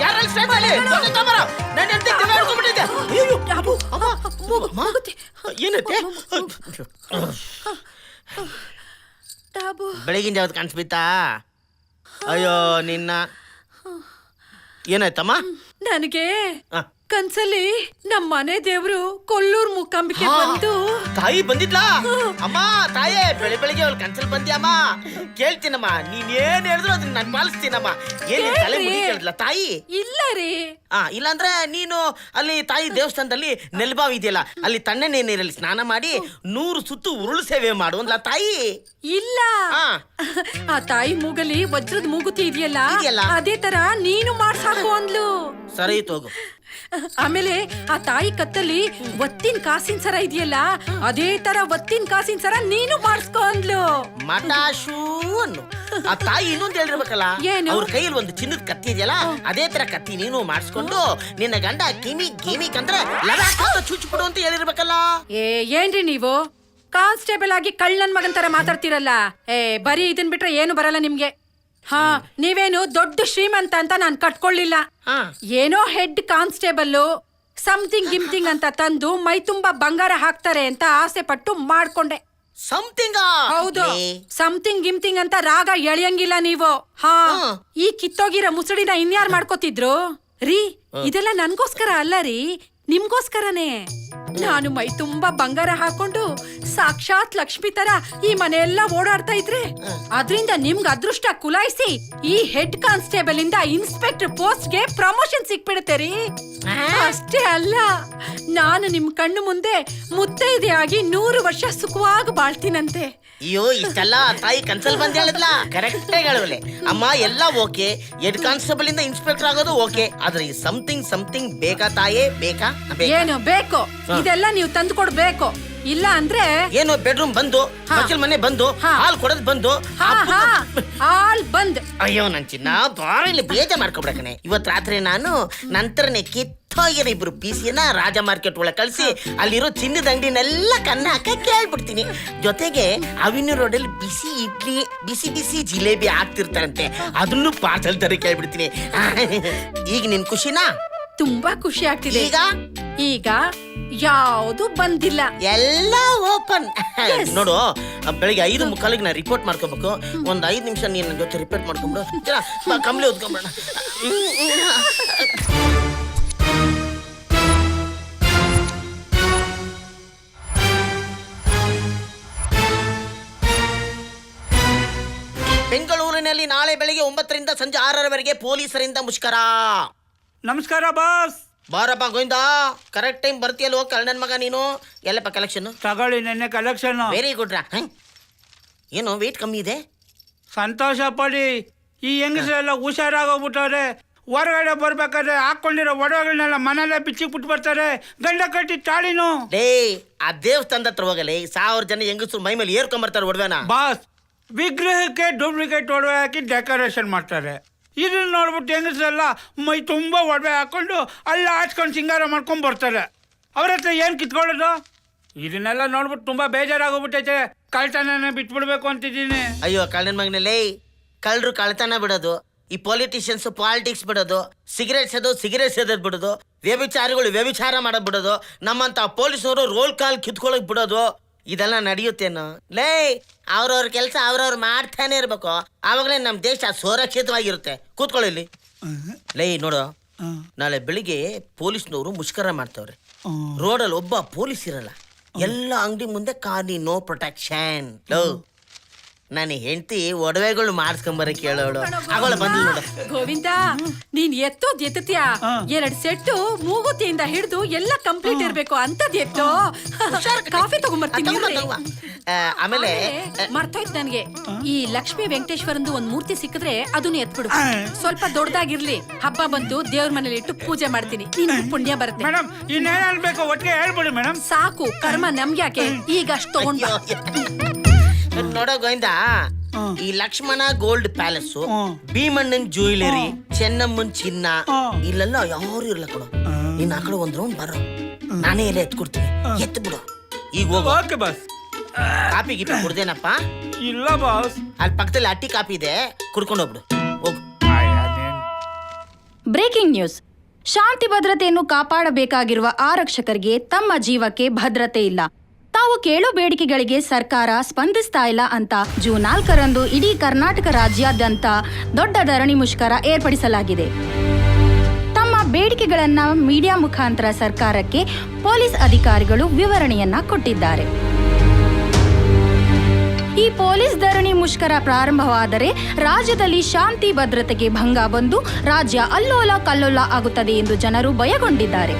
ಯಾರಲ್ಲಿ ಸ್ಟ್ರೈಟ್ ಮಾಡಿ ನಾನು ಎಂತ ಮಾಡ್ಕೊಂಡ್ಬಿಟ್ಟಿದ್ದೆ. ಏನತ್ತೆ ಬೆಳಗಿನ ಜಾವತ್ ಕಾಣಿಸ್ಬಿತ್ತಾ? ಅಯ್ಯೋ ನಿನ್ನ ಏನಾಯ್ತಮ್ಮ? ನನಗೆ ಕನ್ಸಲ್ಲಿ ನಮ್ಮ ಮನೆ ದೇವ್ರು ಕೊಲ್ಲೂರ್ ಮೂಕಾಂಬಿಕೆ ಬಂದು. ತಾಯಿ ಬಂದಿದ್ಲಾ? ಅಮ್ಮ ತಾಯೇ ಬೆಳಿಗ್ಗೆ ಅವಳು ಕನ್ಸಲ್ ಬಂದ್ಯಮ್ಮ. ಕೇಳ್ತೀನಮ್ಮ, ನೀನ್ ಏನ್ ಹೇಳಿದ್ರು ಅದನ್ನ ನಾನು ಪಾಲಿಸ್ತೀನಮ್ಮ. ಏನ್ ತಲೆ ಮುಡಿ ಕೇಳಿದ್ಲ ತಾಯಿ? ಇಲ್ಲ ರೀ. ಇಲ್ಲಾಂದ್ರೆ ನೀನು ಅಲ್ಲಿ ತಾಯಿ ದೇವಸ್ಥಾನದಲ್ಲಿ ನೆಲ್ಬಾವಿ ಇದೆಯಲ್ಲ, ಅಲ್ಲಿ ತಣ್ಣನೆ ನೀರಲ್ಲಿ ಸ್ನಾನ ಮಾಡಿ 100 ಸುತ್ತು ಉರುಳು ಸೇವೆ ಮಾಡು ಅಂದ್ಲ ತಾಯಿ. ಇಲ್ಲ, ಆ ತಾಯಿ ಮೂಗಲಿ ವಜ್ರದ ಮೂಗುತಿ ಇದೆಯಲ್ಲ, ಅದೇ ತರ ನೀನು ಮಾಡ್ಸಾಕು ಅಂದ್ಲು. ಸರಿ ತೋಗು. ಆಮೇಲೆ ಆ ತಾಯಿ ಕತ್ತಲ್ಲಿ ಒತ್ತಿನ ಕಾಸಿನ ಸರ ಇದೆಯಲ್ಲ, ಅದೇ ತರ ಒತ್ತಿನ ಕಾಸಿನ ಸರ ನೀನು ಮಾಡಿಸ್ಕೊ ಅಂದ್ಲು. ಮಟಾಶೂ ಅನ್ನು ಆ ತಾಯಿ ಇನ್ನೊಂದು ಹೇಳಿರ್ಬೇಕಲ್ಲ, ಅವ್ರ ಕೈಯಲ್ಲಿ ಒಂದು ಚಿನ್ನದ ಕತ್ತಿ ಇದೆಯಲ್ಲ, ಅದೇ ತರ ಕತ್ತಿ ನೀನು ಮಾಡಿಸ್ಕೊಂಡು ನಿನ್ನ ಗಂಡ ಗಿಮಿ ಕಂದ್ರೆ ಚುಚ್ಚಿಬಿಡು ಅಂತ ಹೇಳಿರ್ಬೇಕಲ್ಲ. ಏನ್ರಿ ನೀವು ಕಾನ್ಸ್ಟೇಬಲ್ ಆಗಿ ಕಳ್ಳನ್ ಮಗನ್ ತರ ಮಾತಾಡ್ತಿರಲ್ಲ? ಬರೀ ಇದನ್ ಬಿಟ್ರೆ ಏನು ಬರಲ್ಲ ನಿಮ್ಗೆ. ನೀವೇನು ದೊಡ್ಡ ಶ್ರೀಮಂತ ಅಂತ ನಾನ್ ಕಟ್ಕೊಳ್ಳಿಲ್ಲ. ಏನೋ ಹೆಡ್ ಕಾನ್ಸ್ಟೇಬಲ್ ಸಮಥಿಂಗ್ ಗಿಮ್ಥಿಂಗ್ ಅಂತ ತಂದು ಮೈ ತುಂಬಾ ಬಂಗಾರ ಹಾಕ್ತಾರೆ ಅಂತ ಆಸೆ ಪಟ್ಟು ಮಾಡ್ಕೊಂಡೆ. ಹೌದು, ಸಮಥಿಂಗ್ ಗಿಮ್ಥಿಂಗ್ ಅಂತ ರಾಗ ಎಳೆಯಂಗಿಲ್ಲ ನೀವು. ಈ ಕಿತ್ತೋಗಿರೋ ಮುಸುಡಿನ ಇನ್ಯಾರು ಮಾಡ್ಕೋತಿದ್ರು ರೀ? ಇದೆಲ್ಲ ನನ್ಗೋಸ್ಕರ ಅಲ್ಲ ರೀ, ನಿಮ್ಗೋಸ್ಕರನೇ. ನಾನು ಮೈ ತುಂಬಾ ಬಂಗಾರ ಹಾಕೊಂಡು ಸಾಕ್ಷಾತ್ ಲಕ್ಷ್ಮಿ ತರ ಈ ಮನೆಯೆಲ್ಲ ಓಡಾಡ್ತಾ ಇದ್ರೆ ಅದ್ರಿಂದ ನಿಮ್ಗೆ ಅದೃಷ್ಟ ಕುಲಾಯಿಸಿ ಈ ಹೆಡ್ ಕಾನ್ಸ್ಟೇಬಲ್ ಇಂದ ಇನ್ಸ್ಪೆಕ್ಟರ್ ಪೋಸ್ಟ್ ಗೆ ಪ್ರಮೋಷನ್ ಸಿಕ್ಬಿಡುತ್ತೆ ರೀ. ಅಷ್ಟೇ ಅಲ್ಲ, ನಾನು ನಿಮ್ ಕಣ್ಣು ಮುಂದೆ ಮುತ್ತೈದೆಯಾಗಿ 100 ವರ್ಷ ಸುಖವಾಗಿ ಬಾಳ್ತೀನಂತೆ. ಅಯ್ಯೋ, ಇಷ್ಟೆಲ್ಲ ತಾಯಿ ಕನ್ಸಲ್ ಬಂದ್ ಹೇಳಿದ್ಲಾ? ಕರೆಕ್ಟ್ ಹೇಳುವಲೆ ಅಮ್ಮ. ಎಲ್ಲ ಓಕೆ, ಹೆಡ್ ಕಾನ್ಸ್ಟೇಬಲ್ ಇಂದ ಇನ್ಸ್ಪೆಕ್ಟರ್ ಆಗೋದು ಓಕೆ, ಆದ್ರೆ ಈ ಸಮಥಿಂಗ್ ಬೇಕಾ ತಾಯೇ? ಬೇಕಾ? ಏನು ಬೇಕು? ಇದೆಲ್ಲ ನೀವು ತಂದು ಕೊಡ್ಬೇಕು. ಇಲ್ಲ ಅಂದ್ರೆ ಏನು ಬೆಡ್ರೂಮ್ ಬಂದು, ಮಕ್ಕಳ ಮನೆ ಬಂದು, ಹಾಲ್ ಕೊಡೋದ್ ಬಂದು, ಹಾಲ್ ಬಂದ್. ಅಯ್ಯೋ ನನ್ ಚಿನ್ನ, ಬಾರ ಇಲ್ಲಿ ಬೇಜಾರ್ ಮಾಡ್ಕೊಬಿಡಕನೆ. ಇವತ್ ರಾತ್ರಿ ನಾನು ನಂತರನೇ ಕಿತ್ತೋಗಿರೋ 2 ಪೀಸಿನ ರಾಜ ಮಾರ್ಕೆಟ್ ಒಳಗೆ ಕಳ್ಸಿ ಅಲ್ಲಿರೋ ಚಿನ್ನದ ಅಂಗಡಿನೆಲ್ಲ ಕನ್ನ ಹಾಕ ಕೇಳ್ಬಿಡ್ತೀನಿ. ಜೊತೆಗೆ ಅವಿನ್ಯೂ ರೋಡಲ್ಲಿ ಬಿಸಿ ಇಡ್ಲಿ, ಬಿಸಿ ಜಿಲೇಬಿ ಆಗ್ತಿರ್ತಾರಂತೆ, ಅದನ್ನು ಪಾರ್ಸಲ್ ತರ ಕೇಳ್ಬಿಡ್ತೀನಿ. ಈಗ ನಿನ್ ಖುಷಿನಾ? ತುಂಬಾ ಖುಷಿ ಆಗ್ತಿದೆ. ಈಗ ಯಾವುದು ಬಂದಿಲ್ಲ, ಎಲ್ಲ ಓಪನ್. ನೋಡು, ಬೆಳಿಗ್ಗೆ 5:45 ನಾ ರಿಪೋರ್ಟ್ ಮಾಡ್ಕೋಬೇಕು. ಒಂದ್ 5 ನಿಮಿಷ ನೀನ್ ಜೊತೆ ರಿಪೋರ್ಟ್ ಮಾಡ್ಕೊಂಡ್ಬಿಡು. ಕಂಬ್ಲಿ ಓದ್ಕೊಂಡ್ಬಿಡ. ಬೆಂಗಳೂರಿನಲ್ಲಿ ನಾಳೆ ಬೆಳಿಗ್ಗೆ 9ರಿಂದ ಸಂಜೆ 6ರವರೆಗೆ ಪೊಲೀಸರಿಂದ ಮುಷ್ಕರ. ನಮಸ್ಕಾರ ಬಾಸ್. ಬಾರಪ್ಪ ಗೋವಿಂದ, ಕರೆಕ್ಟ್ ಟೈಮ್ ಬರ್ತೀಯಲ್ವ ಕಳ್ಳನ ಮಗ ನೀನು. ಎಲ್ಲಪ್ಪ ಕಲೆಕ್ಷನ್? ತಗೊಳ್ಳಿ, ನೆನ್ನೆ ಕಲೆಕ್ಷನ್. ವೆರಿ ಗುಡ್ ರಾ. ಏನು ವೇಟ್ ಕಮ್ಮಿ ಇದೆ? ಸಂತೋಷ ಪಡಿ. ಈ ಹೆಂಗಸರೆಲ್ಲ ಹುಷಾರಾಗೋಗ್ಬಿಟ್ಟವ್ರೆ. ಹೊರಗಡೆ ಬರ್ಬೇಕಾದ್ರೆ ಹಾಕೊಂಡಿರೋ ಒಡವೆಗಳನ್ನೆಲ್ಲ ಮನೆಯಲ್ಲೇ ಬಿಚ್ಚಿಬಿಟ್ಟು ಬರ್ತಾರೆ. ಗಂಡ ಕಟ್ಟಿ ತಾಳಿನು. ಆ ದೇವಸ್ಥಾನದ ಹತ್ರ ಹೋಗಲಿ, 1000 ಜನ ಹೆಂಗಸರು ಮೈ ಮೇಲೆ ಏರ್ಕೊಂಡ್ಬರ್ತಾರೆ ಒಡವೆನ. ಬಾಸ್, ವಿಗ್ರಹಕ್ಕೆ ಡೂಪ್ಲಿಕೇಟ್ ಒಡವೆ ಹಾಕಿ ಡೆಕೋರೇಷನ್ ಮಾಡ್ತಾರೆ. ಇದನ್ನ ನೋಡ್ಬಿಟ್ಟು ಹೆಂಗಸರೆಲ್ಲ ಮೈ ತುಂಬ ಒಡವೆ ಹಾಕೊಂಡು ಅಲ್ಲ ಹಾಚ್ಕೊಂಡು ಸಿಂಗಾರ ಮಾಡ್ಕೊಂಡು ಬರ್ತಾರೆ. ಅವ್ರ ಹತ್ರ ಏನು ಕಿತ್ಕೊಳ್ಳೋದು? ಇದನ್ನೆಲ್ಲ ನೋಡ್ಬಿಟ್ಟು ತುಂಬಾ ಬೇಜಾರಾಗೋಗ್ಬಿಟ್ಟೈತೆ. ಕಳ್ತನ ಬಿಟ್ಬಿಡ್ಬೇಕು ಅಂತಿದ್ದೀನಿ. ಅಯ್ಯೋ ಕಳ್ಳನ ಮಗನಲ್ಲಿ, ಕಳ್ಳರು ಕಳ್ತನ ಬಿಡೋದು, ಈ ಪೊಲಿಟಿಷಿಯನ್ಸ್ ಪಾಲಿಟಿಕ್ಸ್ ಬಿಡೋದು, ಸಿಗರೇಟ್ ಸೇದೋದು ಬಿಡೋದು, ವ್ಯಭಿಚಾರಿಗಳು ವ್ಯಭಿಚಾರ ಮಾಡೋದು ಬಿಡೋದು, ನಮ್ಮಂತ ಪೊಲೀಸರು ರೋಲ್ ಕಾಲ್ ಕಿತ್ಕೊಳ್ಳೋಕ್ ಬಿಡೋದು, ಇದೆಲ್ಲ ನಡೆಯುತ್ತೇನೋ? ಅವ್ರವ್ರ ಕೆಲಸ ಅವ್ರವ್ರು ಮಾಡ್ತಾನೆ ಇರ್ಬೇಕು. ಆವಾಗಲೇ ನಮ್ಮ ದೇಶ ಸುರಕ್ಷಿತವಾಗಿರುತ್ತೆ. ಕೂತ್ಕೊಳ್ಳಿ. ನೋಡು, ನಾಳೆ ಬೆಳಿಗ್ಗೆ ಪೊಲೀಸ್ನವರು ಮುಷ್ಕರ ಮಾಡ್ತವ್ರೆ. ರೋಡಲ್ಲಿ ಒಬ್ಬ ಪೊಲೀಸ್ ಇರಲ್ಲ, ಎಲ್ಲ ಅಂಗಡಿ ಮುಂದೆ ಖಾಲಿ ನೋ ಪ್ರೊಟೆಕ್ಷನ್. ನಾನು ಹೆಂಡತಿ ಒಡವೆಗಳು ಮಾಡಿಸ್ಕೊಂಬರ ಕೇಳೋಳು. ಅವಳ ಬಂದ್ಲು ನೋಡು. ಗೋವಿಂದ, ನೀನ್ ಎತ್ತೋದ್ ಎತ್ತತ್ಯಾ? 2 ಸೆಟ್ಟು ಮೂಗುತಿಯಿಂದ ಹಿಡಿದು ಎಲ್ಲ ಕಂಪ್ಲೀಟ್ ಇರ್ಬೇಕು ಅಂತದ್ ಎತ್ತೋ. ಕಾಫಿ ತಗೊಂಡ್ಬರ್ತೀನಿ. ಆಮೇಲೆ ಮರ್ತೋಯ್ತು ನನ್ಗೆ, ಈ ಲಕ್ಷ್ಮೀ ವೆಂಕಟೇಶ್ವರಂದು ಒಂದ್ ಮೂರ್ತಿ ಸಿಕ್ಕಿದ್ರೆ ಅದನ್ನ ಎತ್ಬಿಡು. ಸ್ವಲ್ಪ ದೊಡ್ಡದಾಗಿರ್ಲಿ, ಹಬ್ಬ ಬಂತು ದೇವ್ರ ಮನೇಲಿ ಇಟ್ಟು ಪೂಜೆ ಮಾಡ್ತೀನಿ, ನೀನ್ ಪುಣ್ಯ ಬರುತ್ತೆ. ಮೇಡಮ್, ಇನ್ನೇನ್ ಬೇಕು ಒಟ್ಟಿಗೆ ಹೇಳ್ಬಿಡಿ ಮೇಡಮ್. ಸಾಕು, ಕರ್ಮ ನಮ್ಗ್ಯಾಕೆ, ಈಗ ಅಷ್ಟು ತಗೊಂಡ್ ನೋಡೋ ಗೋವಿಂದ, ಈ ಲಕ್ಷ್ಮಣ ಗೋಲ್ಡ್ ಪ್ಯಾಲೇಸ್, ಭೀಮಣ್ಣನ್ ಜ್ಯುವೆಲರಿ, ಚೆನ್ನಮ್ಮನ್ ಚಿನ್ನ, ಇಲ್ಲೆಲ್ಲ ಯಾರು ಇರ್ಲ ಕೊಡು. ನೀನ್ ಆ ಕಡೆ ಒಂದ್ ರೌಂಡ್ ಬರೋ, ನಾನೇ ಎಲ್ಲ ಎತ್ಕೊಡ್ತೀನಿ. ಎತ್ತು ಬಿಡು. ಈಗ ಹೋಗು. Okay boss. ಕಾಪಿ ಗಿಪಿ ಕುಡ್ದೇನಪ್ಪ? ಇಲ್ಲ ಬಾಸ್. ಅಲ್ಲಿ ಪಕ್ಕದಲ್ಲಿ ಅಟ್ಟಿ ಕಾಪಿ ಇದೆ, ಕುಡ್ಕೊಂಡು ಹೋಗ್ಬಿಡು. ಹೋಗು. Breaking news. ಶಾಂತಿ ಭದ್ರತೆಯನ್ನು ಕಾಪಾಡಬೇಕಾಗಿರುವ ಆರಕ್ಷಕರಿಗೆ ತಮ್ಮ ಜೀವಕ್ಕೆ ಭದ್ರತೆ ಇಲ್ಲ. ತಾವು ಕೇಳೋ ಬೇಡಿಕೆಗಳಿಗೆ ಸರ್ಕಾರ ಸ್ಪಂದಿಸ್ತಾ ಇಲ್ಲ ಅಂತ ಜೂನ್ 4ರಂದು ಇಡೀ ಕರ್ನಾಟಕ ರಾಜ್ಯಾದ್ಯಂತ ದೊಡ್ಡ ಧರಣಿ ಮುಷ್ಕರ ಏರ್ಪಡಿಸಲಾಗಿದೆ. ತಮ್ಮ ಬೇಡಿಕೆಗಳನ್ನ ಮೀಡಿಯಾ ಮುಖಾಂತರ ಸರ್ಕಾರಕ್ಕೆ ಪೊಲೀಸ್ ಅಧಿಕಾರಿಗಳು ವಿವರಣೆಯನ್ನ ಕೊಟ್ಟಿದ್ದಾರೆ. ಈ ಪೊಲೀಸ್ ಧರಣಿ ಮುಷ್ಕರ ಪ್ರಾರಂಭವಾದರೆ ರಾಜ್ಯದಲ್ಲಿ ಶಾಂತಿ ಭದ್ರತೆಗೆ ಭಂಗ ಬಂದು ರಾಜ್ಯ ಅಲ್ಲೋಲ ಕಲ್ಲೋಲ ಆಗುತ್ತದೆ ಎಂದು ಜನರು ಭಯಗೊಂಡಿದ್ದಾರೆ.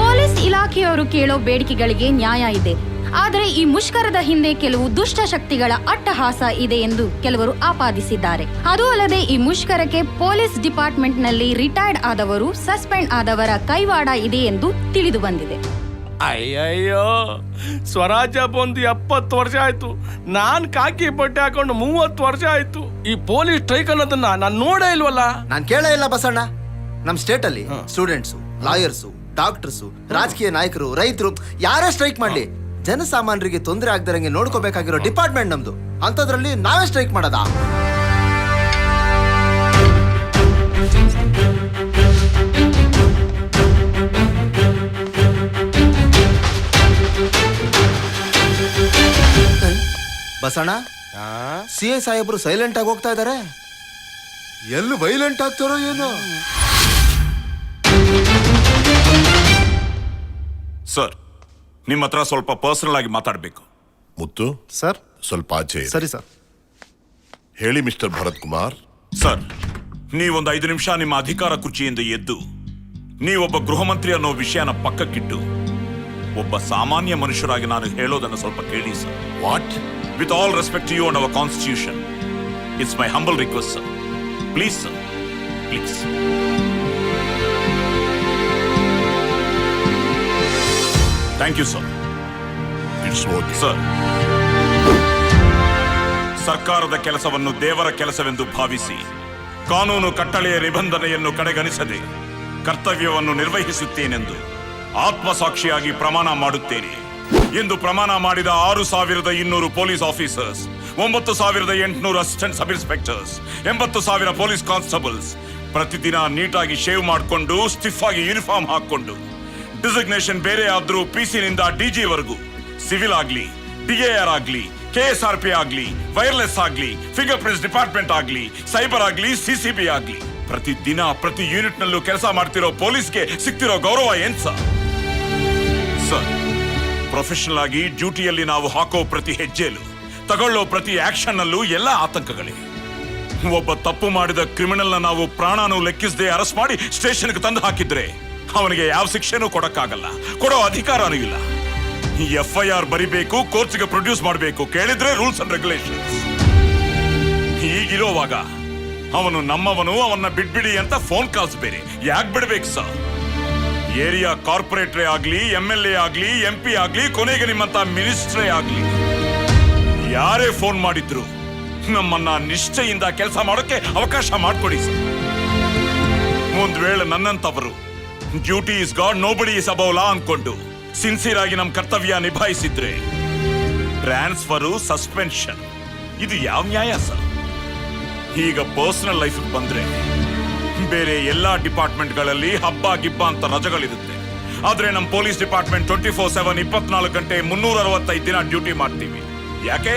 ಪೊಲೀಸ್ ಇಲಾಖೆಯವರು ಕೇಳೋ ಬೇಡಿಕೆಗಳಿಗೆ ನ್ಯಾಯ ಇದೆ, ಆದರೆ ಈ ಮುಷ್ಕರದ ಹಿಂದೆ ಕೆಲವು ದುಷ್ಟ ಶಕ್ತಿಗಳ ಅಟ್ಟಹಾಸ ಇದೆ ಎಂದು ಕೆಲವರು ಆಪಾದಿಸಿದ್ದಾರೆ. ಅದೂ ಅಲ್ಲದೆ ಈ ಮುಷ್ಕರಕ್ಕೆ ಪೊಲೀಸ್ ಡಿಪಾರ್ಟ್ಮೆಂಟ್ನಲ್ಲಿ ರಿಟೈರ್ಡ್ ಆದವರು, ಸಸ್ಪೆಂಡ್ ಆದವರ ಕೈವಾಡ ಇದೆ ಎಂದು ತಿಳಿದು ಬಂದಿದೆ. ಅಯ್ಯಯ್ಯೋ, ಸ್ವರಾಜ್ಯ ಬಂದು 70 ವರ್ಷ ಆಯ್ತು. ನಾನ್ ಕಾಕಿ ಬಟ್ಟೆ ಹಾಕೊಂಡು 30 ವರ್ಷ ಆಯ್ತು. ಈ ಪೊಲೀಸ್ ಸ್ಟ್ರೈಕ್ ಅನ್ನೋದನ್ನ ನಾನ್ ನೋಡೇ ಇಲ್ವಲ್ಲ. ನಾನ್ ಕೇಳೇ ಇಲ್ಲ ಬಸಣ್ಣ. ನಮ್ ಸ್ಟೇಟ್ ಅಲ್ಲಿ ಸ್ಟೂಡೆಂಟ್ಸು, ಲಾಯರ್ಸು, ಡಾಕ್ಟರ್ಸು, ರಾಜಕೀಯ ನಾಯಕರು, ರೈತರು ಯಾರೇ ಸ್ಟ್ರೈಕ್ ಮಾಡ್ಲಿ, ಜನಸಾಮಾನ್ಯರಿಗೆ ತೊಂದರೆ ಆಗದಂಗೆ ನೋಡ್ಕೋಬೇಕಾಗಿರೋ ಡಿಪಾರ್ಟ್ಮೆಂಟ್ ನಮ್ದು. ಅಂತದ್ರಲ್ಲಿ ನಾವೇ ಸ್ಟ್ರೈಕ್ ಮಾಡೋದಾ? ಬಸಣ್ಣ, CI ಸಾಹೇಬ್ರು ಸೈಲೆಂಟ್ ಆಗಿ ಹೋಗ್ತಾ ಇದಾರೆ. ಎಲ್ಲಿ ವೈಲೆಂಟ್ ಆಗ್ತಾರೋ ಏನೋ. ಸರ್, ನಿಮ್ಮ ಹತ್ರ ಸ್ವಲ್ಪ ಪರ್ಸನಲ್ ಆಗಿ ಮಾತಾಡಬೇಕು. ಮುತ್ತು ಸರ್, ಸ್ವಲ್ಪ ಆಚೆ ಇರಿ. ಸರಿ ಸರ್. ಹೇಳಿ ಮಿಸ್ಟರ್ ಭರತ್ ಕುಮಾರ್. ಸರ್, ನೀವೊಂದು 5 ನಿಮಿಷ ನಿಮ್ಮ ಅಧಿಕಾರ ಕುರ್ಚಿಯಿಂದ ಎದ್ದು ನೀವೊಬ್ಬ ಗೃಹ ಮಂತ್ರಿ ಅನ್ನೋ ವಿಷಯನ ಪಕ್ಕಕ್ಕಿಟ್ಟು ಒಬ್ಬ ಸಾಮಾನ್ಯ ಮನುಷ್ಯರಾಗಿ ನಾನು ಹೇಳೋದನ್ನು ಸ್ವಲ್ಪ ಕೇಳಿ sir. What? With all respect to you and our constitution, it's my humble request sir. Please sir, please. Thank you sir. It's okay. Sir, ಸರ್ಕಾರದ ಕೆಲಸವನ್ನು ದೇವರ ಕೆಲಸವೆಂದು ಭಾವಿಸಿ ಕಾನೂನು ಕಟ್ಟಳೆಯ ನಿಬಂಧನೆಯನ್ನು ಕಡೆಗಣಿಸದೆ ಕರ್ತವ್ಯವನ್ನು ನಿರ್ವಹಿಸುತ್ತೇನೆಂದು ಆತ್ಮಸಾಕ್ಷಿಯಾಗಿ ಪ್ರಮಾಣ ಮಾಡುತ್ತೇನೆ ಎಂದು ಪ್ರಮಾಣ ಮಾಡಿದ 6,200 ಪೊಲೀಸ್ ಆಫೀಸರ್ಸ್, 9,800 ಅಸಿಸ್ಟೆಂಟ್ ಸಬ್ ಇನ್ಸ್ಪೆಕ್ಟರ್ಸ್, 80,000 ಪೊಲೀಸ್ ಕಾನ್ಸ್ಟೇಬಲ್ಸ್ ಪ್ರತಿದಿನ ನೀಟಾಗಿ ಶೇವ್ ಮಾಡಿಕೊಂಡು ಸ್ಟಿಫ್ ಆಗಿ ಯೂನಿಫಾರ್ಮ್ ಹಾಕೊಂಡು ಡಿಸಿಗ್ನೇಷನ್ ಬೇರೆ ಆದ್ರೂ PC ನಿಂದ DG ವರೆಗೂ ಸಿವಿಲ್ ಆಗ್ಲಿ, DAR ಆಗ್ಲಿ, KSRP ಆಗ್ಲಿ, ವೈರ್ಲೆಸ್ ಆಗ್ಲಿ, ಫಿಂಗರ್ ಪ್ರಿಂಟ್ಸ್ ಡಿಪಾರ್ಟ್ಮೆಂಟ್ ಆಗ್ಲಿ, ಸೈಬರ್ ಆಗ್ಲಿ, CCB ಆಗ್ಲಿ, ಪ್ರತಿದಿನ ಪ್ರತಿ ಯೂನಿಟ್ ನಲ್ಲೂ ಕೆಲಸ ಮಾಡ್ತಿರೋ ಪೊಲೀಸ್ಗೆ ಸಿಗ್ತಿರೋ ಗೌರವ ಏನ್ ಸರ್? ಪ್ರೊಫೆಷನಲ್ ಆಗಿ ಡ್ಯೂಟಿಯಲ್ಲಿ ನಾವು ಹಾಕೋ ಪ್ರತಿ ಹೆಜ್ಜೆಯಲ್ಲೂ, ತಗೊಳ್ಳೋ ಪ್ರತಿ ಆಕ್ಷನ್ ಅಲ್ಲೂ ಎಲ್ಲ ಆತಂಕಗಳೇ. ಒಬ್ಬ ತಪ್ಪು ಮಾಡಿದ ಕ್ರಿಮಿನಲ್ ನಾವು ಪ್ರಾಣನೂ ಲೆಕ್ಕಿಸದೆ ಅರೆಸ್ಟ್ ಮಾಡಿ ಸ್ಟೇಷನ್ಗೆ ತಂದು ಹಾಕಿದ್ರೆ ಅವನಿಗೆ ಯಾವ ಶಿಕ್ಷೆನೂ ಕೊಡಕ್ಕಾಗಲ್ಲ, ಕೊಡೋ ಅಧಿಕಾರನೂ ಇಲ್ಲ. FIR ಬರಿಬೇಕು, ಕೋರ್ಟ್ಸ್ಗೆ ಪ್ರೊಡ್ಯೂಸ್ ಮಾಡಬೇಕು, ಕೇಳಿದ್ರೆ ರೂಲ್ಸ್ ಅಂಡ್ ರೆಗ್ಯುಲೇಷನ್ಸ್. ಹೀಗಿರೋವಾಗ ಅವನು ನಮ್ಮವನು, ಅವನ್ನ ಬಿಡ್ಬಿಡಿ ಅಂತ ಫೋನ್ ಕಾಲ್ಸ್ ಬೇರೆ ಯಾಕೆ ಬಿಡ್ಬೇಕು ಸರ್? ಏರಿಯಾ ಕಾರ್ಪೊರೇಟ್ರೇ ಆಗ್ಲಿ, MLA ಆಗ್ಲಿ, MP ಆಗ್ಲಿ, ಕೊನೆಗೆ ನಿಮ್ಮಂತ ಮಿನಿಸ್ಟ್ರೇ ಆಗ್ಲಿ, ಯಾರೇ ಫೋನ್ ಮಾಡಿದ್ರು ನಮ್ಮನ್ನ ನಿಷ್ಠೆಯಿಂದ ಕೆಲಸ ಮಾಡೋಕೆ ಅವಕಾಶ ಮಾಡ್ಕೊಡಿ ಸರ್. ಒಂದ್ ವೇಳೆ ನನ್ನಂತವರು duty is God, nobody is above law ಅನ್ಕೊಂಡು ಸಿನ್ಸಿಯರ್ ಆಗಿ ನಮ್ಮ ಕರ್ತವ್ಯ ನಿಭಾಯಿಸಿದ್ರೆ ಟ್ರಾನ್ಸ್ಫರು, ಸಸ್ಪೆನ್ಷನ್, ಇದು ಯಾವ ನ್ಯಾಯ ಸರ್? ಈಗ ಪರ್ಸನಲ್ ಲೈಫ್ ಬಂದ್ರೆ ಬೇರೆ ಎಲ್ಲಾ ಡಿಪಾರ್ಟ್ಮೆಂಟ್ಗಳಲ್ಲಿ ಹಬ್ಬ ಗಿಬ್ಬ ಅಂತ ರಜೆಗಳಿರುತ್ತೆ. ಆದ್ರೆ ನಮ್ಮ ಪೊಲೀಸ್ ಡಿಪಾರ್ಟ್ಮೆಂಟ್ 24/7 24 ಗಂಟೆ 365 ದಿನ ಡ್ಯೂಟಿ ಮಾಡ್ತೀವಿ. ಯಾಕೆ?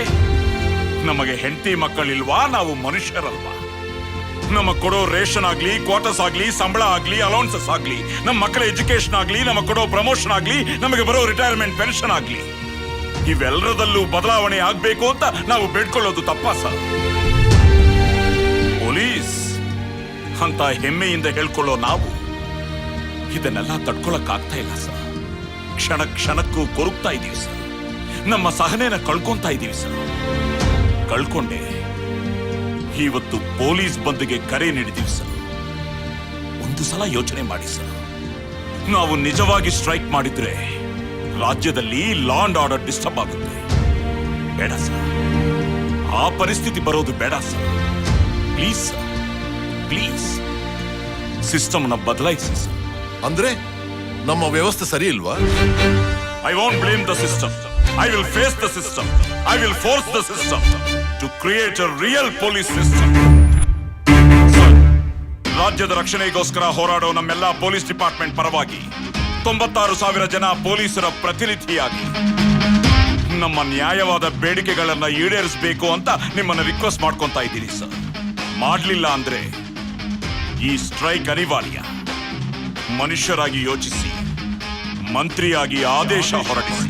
ನಮಗೆ ಹೆಂಡತಿ ಮಕ್ಕಳಿಲ್ವಾ? ನಾವು ಮನುಷ್ಯರಲ್ವಾ? ನಮಗ್ ಕೊಡೋ ರೇಷನ್ ಆಗ್ಲಿ, ಕ್ವಾರ್ಟರ್ಸ್ ಆಗ್ಲಿ, ಸಂಬಳ ಆಗ್ಲಿ, ಅಲೌನ್ಸಸ್ ಆಗ್ಲಿ, ನಮ್ಮ ಮಕ್ಕಳ ಎಜುಕೇಶನ್ ಆಗ್ಲಿ, ನಮಗ್ ಕೊಡೋ ಪ್ರಮೋಷನ್ ಆಗ್ಲಿ, ನಮಗೆ ಬರೋ ರಿಟೈರ್ಮೆಂಟ್ ಪೆನ್ಷನ್ ಆಗ್ಲಿ, ಇವೆಲ್ಲದಲ್ಲೂ ಬದಲಾವಣೆ ಆಗ್ಬೇಕು ಅಂತ ನಾವು ಬೇಡ್ಕೊಳ್ಳೋದು ತಪ್ಪಾ ಸರ್? ಪೊಲೀಸ್ ಅಂತ ಹೆಮ್ಮೆಯಿಂದ ಹೇಳ್ಕೊಳ್ಳೋ ನಾವು ಇದನ್ನೆಲ್ಲ ತಡ್ಕೊಳಕ್ಕಾಗ್ತಾ ಇಲ್ಲ ಸರ್. ಕ್ಷಣ ಕ್ಷಣಕ್ಕೂ ಕೊರಗ್ತಾ ಇದೀವಿ ಸರ್. ನಮ್ಮ ಸಹನೆನ ಕಳ್ಕೊಂತಾ ಇದೀವಿ ಸರ್. ಕಳ್ಕೊಂಡೆ ಇವತ್ತು ಪೊಲೀಸ್ ಬಂದ್ಗೆ ಕರೆ ನೀಡಿದೀವಿ ಸರ್. ಒಂದು ಸಲ ಯೋಚನೆ ಮಾಡಿ ಸರ್, ನಾವು ನಿಜವಾಗಿ ಸ್ಟ್ರೈಕ್ ಮಾಡಿದ್ರೆ ರಾಜ್ಯದಲ್ಲಿ ಲಾ ಅಂಡ್ ಆರ್ಡರ್ ಡಿಸ್ಟರ್ಬ್ ಆಗುತ್ತೆ. ಬೇಡ ಸರ್, ಆ ಪರಿಸ್ಥಿತಿ ಬರೋದು ಬೇಡ ಸರ್. ಪ್ಲೀಸ್ ಸರ್, ಪ್ಲೀಸ್ ಸಿಸ್ಟಮ್ನ ಬದಲಾಯಿಸಿ ಸರ್. ಅಂದ್ರೆ ನಮ್ಮ ವ್ಯವಸ್ಥೆ ಸರಿ ಇಲ್ವಾ? I won't blame the system. I will face the system. I will force the system to create a real police system. Sir, ರಾಜ್ಯದ ರಕ್ಷಣೆಗೋಸ್ಕರ ಹೋರಾಡೋ ನಮ್ಮೆಲ್ಲ ಪೊಲೀಸ್ ಡಿಪಾರ್ಟ್ಮೆಂಟ್ ಪರವಾಗಿ 96,000 ಜನ ಪೊಲೀಸರ ಪ್ರತಿನಿಧಿಯಾಗಿ ನಮ್ಮ ನ್ಯಾಯವಾದ ಬೇಡಿಕೆಗಳನ್ನ ಈಡೇರಿಸಬೇಕು ಅಂತ ನಿಮ್ಮನ್ನ ರಿಕ್ವೆಸ್ಟ್ ಮಾಡ್ಕೊಂತಾ ಇದ್ದೀನಿ ಸರ್. ಮಾಡ್ಲಿಲ್ಲ ಅಂದ್ರೆ ಈ ಸ್ಟ್ರೈಕ್ ಅನಿವಾರ್ಯ. ಮನುಷ್ಯರಾಗಿ ಯೋಚಿಸಿ, ಮಂತ್ರಿಯಾಗಿ ಆದೇಶ ಹೊರಡಿಸಿ.